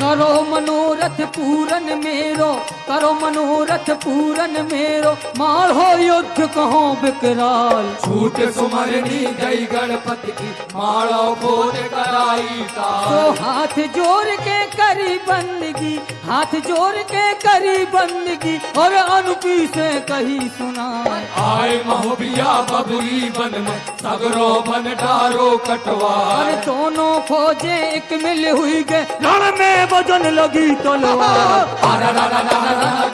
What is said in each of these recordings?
करो मनोरथ पूरन मेरो, करो मनोरथ पूरन मेरो, मारो युद्ध कहो विकराल। छूट सुमरनी गई गणपति की, मारो खोज कराई ताल। तो हाथ जोड़ के करी बंदगी, हाथ जोड़ के करी बंदगी, और अनुपी से कही सुना। आए महोबिया बबुरी बन में, सगरो बन डारो कटवार। अरे दोनों फौजे एक मिल हुई गए, रण में बजन लगी तलवार।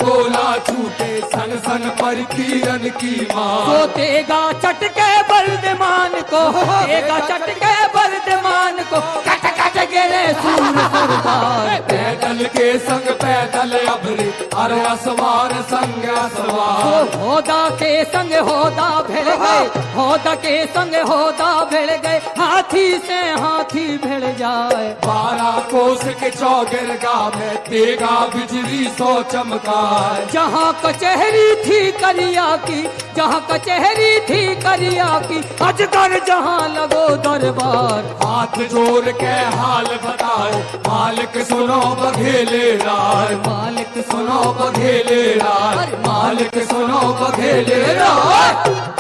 गोला छूटे सन सन पर तीरन की मार। तो तेगा चटके बलदमान को, तेगा चटके बलदमान को, कट कट गिरे सूर सरदार। पैदल के संग पैदल अबरी, अरे असवार संग असवार। तो होदा के संग होदा भिड़ गए, होदा के संग होदा भिड़ गए, हाथी से हाथी भिड़ जाए। 12 कोस के चौगिरगाह में, तेगा बिजली सो चमकार। जहाँ कचहरी थी करिया की, जहाँ कचहरी थी करिया की, अजगर जहाँ लगो दरबार। हाथ जोड़ के हाल बताए, मालिक सुनो बघेले राय। मालिक सुनो बघेले राय, मालिक सुनो बघेले राय।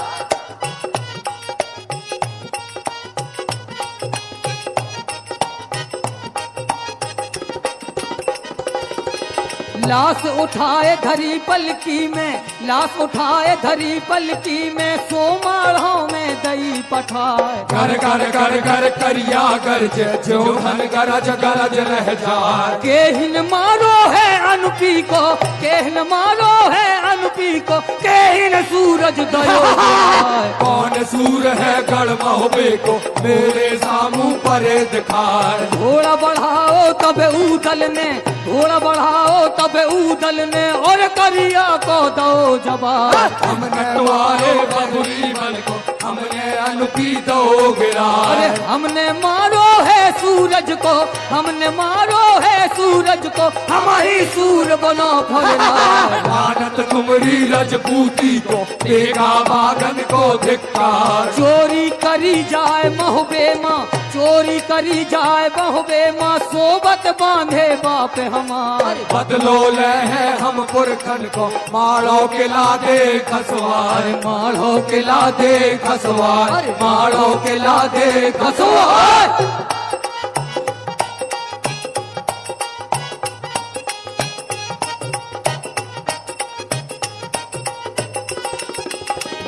लाश उठाए धरी पलकी में, लाश उठाए धरी पलकी में, सोमाढ़ों में दई पठाए। कर कर कर कर करिया गरज, जो धन गरज गरज रह जाए। केहिन मारो है अनुपी को, केहिन मारो है अनुपी को, केहिन सूरज दयो आए। कौन सूर है गढ़ महोबे को, मेरे सामू परे दिखाए। घोड़ा बढ़ाओ तब ऊदल ने, घोड़ा बढ़ाओ तब ऊदल ने, और करिया को दो जवाब। हमने तुम्हारे बबुरी बल को, हमने अनुपी दो गिरा। अरे हमने मारो है सूरज को, हमने मारो है सूरज को, हमारी सूर बनो फलदार। लानत तुमरी रजपूती को, देगा बागन को धिक्कार। चोरी करी जाए महुबे माँ, चोरी करी जाए महुबे माँ, सोबत बांधे बाप हमार। बदलो ले है हम पुरखन को, मारो किला दे खसवार। मारो किला दे खसवार, मारो किला दे खसवार।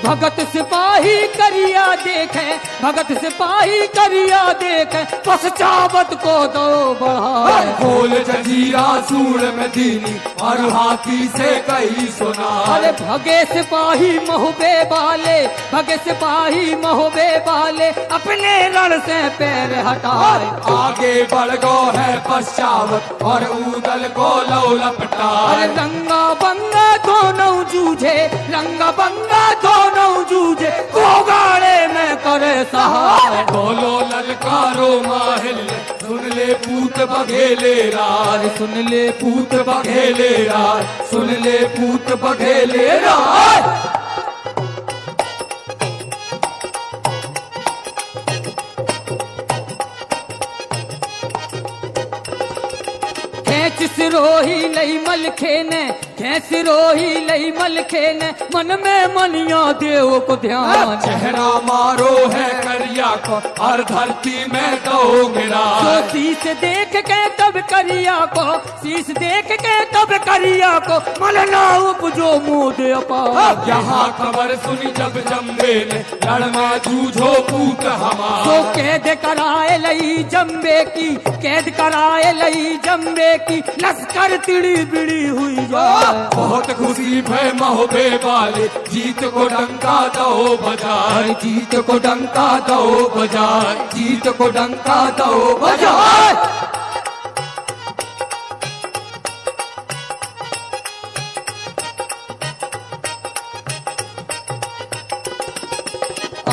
भगत सिपाही करिया देखे, भगत सिपाही करिया देखे, पश्चावत को दो बढ़ाए। खोल जजीरा सूर में दीनी, और हाथी से कही सुना। अरे भगे सिपाही महुबे वाले, भगे सिपाही महुबे वाले, अपने रण से पैर हटाए। आगे बढ़ गो है पश्चावत, और ऊदल को लो लपटाए। अरे रंगा बंगा दोनों जूझे, रंगा बंगा दोनों जूझे, कोगाड़े में करे सहाय। बोलो ललकारो माहिल, सुन ले पूत बघेले राज। सुन ले पूत बघेले राज, सुन ले पूत बघेले राज। खेच सिरोही लई मल खेने, खेच सिरोही लई मल खेने, मन में मनिया देव को ध्यान। चेहरा मारो है करिया को, और धरती में दो गिरा। तो शीश देख के तब करिया को, शीश देख के तब करिया को, मलना उपजो मोद अपार। यहाँ खबर सुनी जब जम्बे ने, रण में जूझो पूत हमार। तो कैद कराए लई जम्बे की, कैद कराए लई जम्बे की, लश्कर तिड़ी बिड़ी हुई जाए। बहुत खुशी भय महोबे वाले, जीत को डंका दो बजाए। जीत को डंका दो बजाए, जीत को डंका दो बजाए।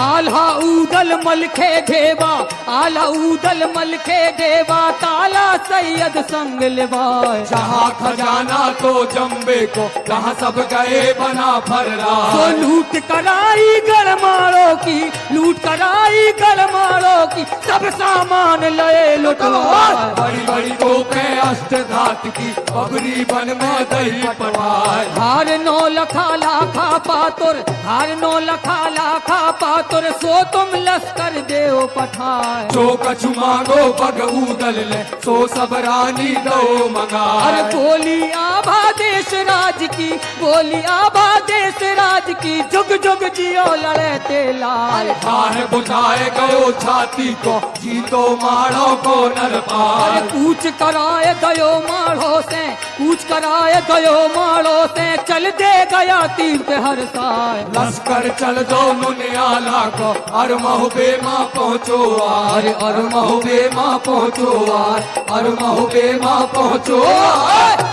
आल्हा ऊदल मलखे घेवा, आला ऊदल मलखे घेवा, ताला सैयद संग लेवाय। जहाँ खजाना तो जम्बे को, जहाँ सब गए बना फर्रा। तो लूट कराई गरमारों की, लूट कराई गरमारों की, सब सामान लए लुटवाए। बड़ी बड़ी तोपें अष्टधात की, बबरी बन में दही पटवाए। हार 9 लखा लाखा पातुर, हार 9 लखा लाखा पातुर, सो तुम लश्कर देव पठाए। जो कछु मांगो पग ऊदल ले, सो सब रानी दो मंगाए। अरे बोली आभा देश राज की, बोली आभा देश राज की, जुग जुग जियो लड़ते लाल। खान बुझाए गयो छाती को, जीतो माड़ो को नर पार। कूच कराए गयो माड़ो से, कूच कराए गयो माड़ो से, चल दे गया तीर्थ हर साय। लश्कर चल दो मुनियाला को, अर महुबे माँ पहुँचो आर। अर महुबे माँ पहुँचो आर, अर महुबे माँ पहुँचो आर।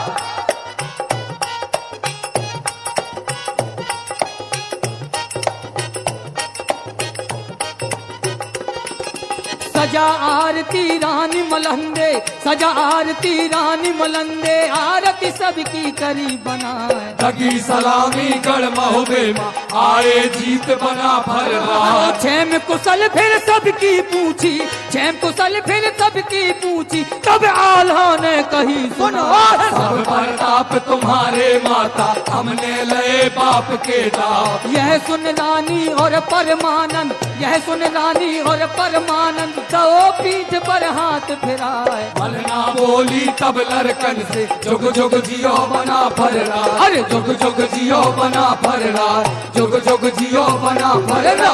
सजा आरती रानी मलंदे, सजा आरती रानी मलंदे, आरती सबकी करी बनाए। लगी सलामी गढ़ महुबे माँ, आए जीत बना फरवा। छेम कुशल फिर सबकी पूछी, छेम कुशल फिर सबकी पूछी, तब आल्हा ने कही सुनो। सब प्रताप तुम्हारे माता, हमने लए बाप के दाव। यह सुन रानी और परमानंद, यह सुन रानी और परमानंद, दो पीठ पर हाथ फिराए। मलना बोली तब लड़कन से, जुग जुग जियो बना फररा। अरे जुग जुग जियो बना फररा, जुग जुग जियो बना फररा।